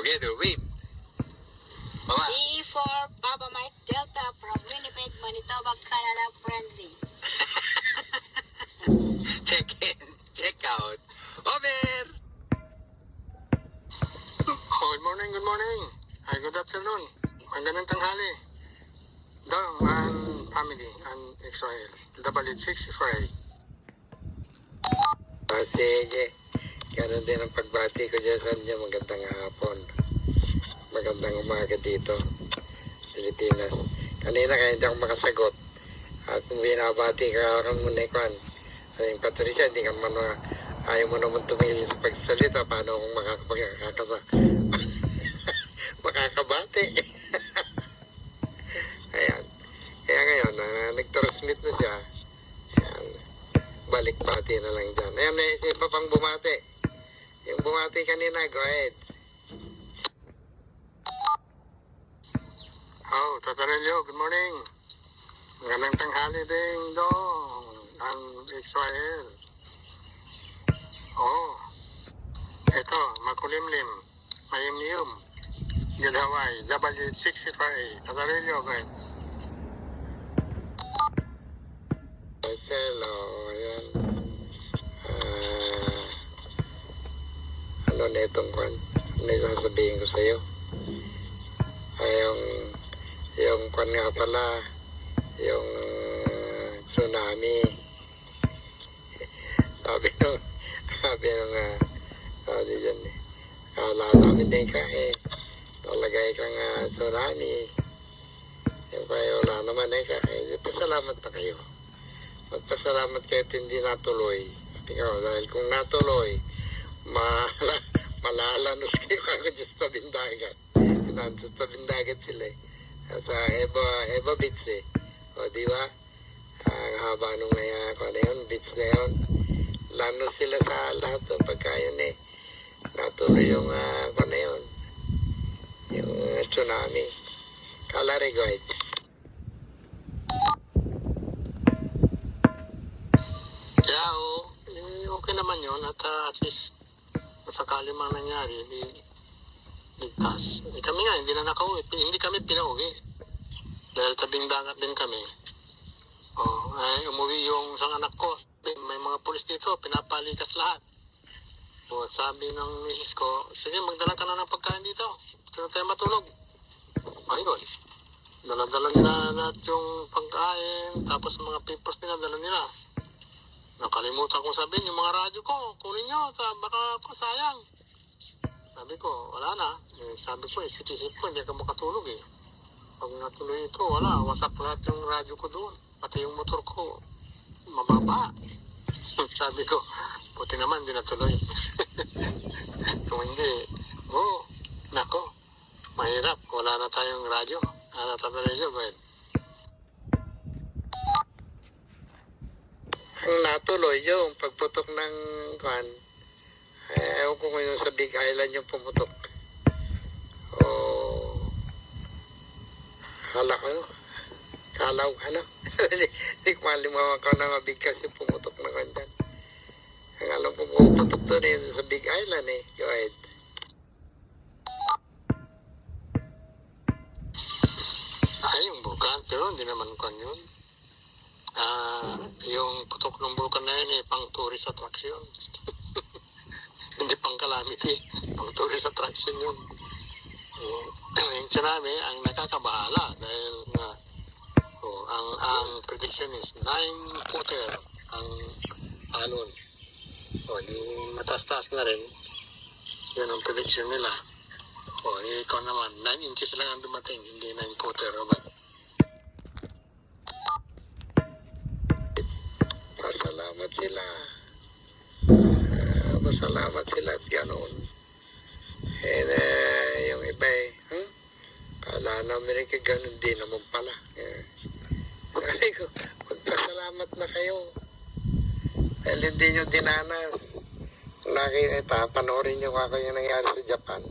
together with Mama. E for Papa Mike Delta from Winnipeg, Manitoba, Canada, friendly. Check in, check out. Over! Oh, good morning, good morning. Ay, good afternoon. Magandang tanghali. Dong and family and Israel. W65. Sige. Ganun din ang pagbati ko dyan sa inyo. Magandang hapon. Magandang umaga dito. Pilipinas. Kanina kaya hindi ako makasagot. At kung binabati ka muna ikuan. Ayun, Patricia, hindi ka man ayaw mo naman tumingin sa pagsalita. Paano kung makakabati? Ayan. Kaya ngayon, nag-transmit na siya. Ayan. Balik-bati na lang dyan. Ayan, may isa pa pang bumati. Yung bumati kanina, go ahead. Oh, Tatarelio, good morning. Magandang tanghali din, Dong. Ang Israel. Oh. Ito, makulimlim. Mayimniyum. Good Hawaii. W65. Tatarelio, go ahead. Hello, ayan. Ano na itong kwan? Ano yung sasabihin ko sa'yo? Ay, yung kwan nga pala, yung tsunami. Sabi dyan eh. Kala namin din ka eh. Talagay kang tsunami. Yung kaya wala naman eh ka. Pasalamat na kayo. Magpasalamat kayo at hindi natuloy. Ikaw, dahil kung natuloy, malalanos kayo kagad sa tabing dagat. Sa tabing dagat sila eh. Sa Eva Beach eh. O diba? Ang haba nung beach na yun. Lanos sila sa lahat ng pagkayon eh. Natuloy yung yung tsunami. Kalari guys. Yeah, okay naman yun at least sakali man nangyari, ligtas. Kami nga, hindi na nakauwi. Hindi kami pinauwi. Dahil tabing dagat din kami. Umuwi yung isang anak ko. May mga pulis dito, pinapalikas lahat. Sabi ng misis ko, sige, magdala ka na ng pagkain dito. Gusto na tayo matulog. Ayun. Dala-dala nila lahat yung pagkain, tapos mga papers nila, dala nila. Nakalimutan kong sabihin, yung mga radyo ko, kunin nyo, baka ko sayang. Sabi ko, wala na. Sabi ko, isip ko, hindi ka makatulog eh. Pag natuloy ito, wala. Wasak lahat yung radyo ko doon. Pati yung motor ko, mababa. Sabi ko, puti naman, hindi natuloy. Kung hindi, nako, mahirap. Wala na tayong radyo. Wala na tayong radyo, ba? Ang natuloy yung pagputok ng ewan ko kung yung sa Big Island yung pumutok. Kalaw, hindi ko malimawan ko na mabigkas yung pumutok na kandan. Ang alam ko pumutok doon sa Big Island eh. Go ahead. Yung bukan, pero hindi naman kan yun. Yung putok ng vulkan na yun pang tourist attraction. Hindi pang calamity, pang tourist attraction yun. Yung tsunami ang nakakabahala dahil ang prediction is 9-footer ang alon. Yung matastas na rin, yun ang prediction nila. Ikaw naman, 9 inches lang ang dumating, hindi 9-footer. Pasalamat sila. Pasalamat sila at ganoon. Yung iba kala namin rin ganun din naman pala. Sabi ko, magpasalamat na kayo. Dahil hindi nyo dinanas. Panoorin nyo ako yung nangyari sa Japan.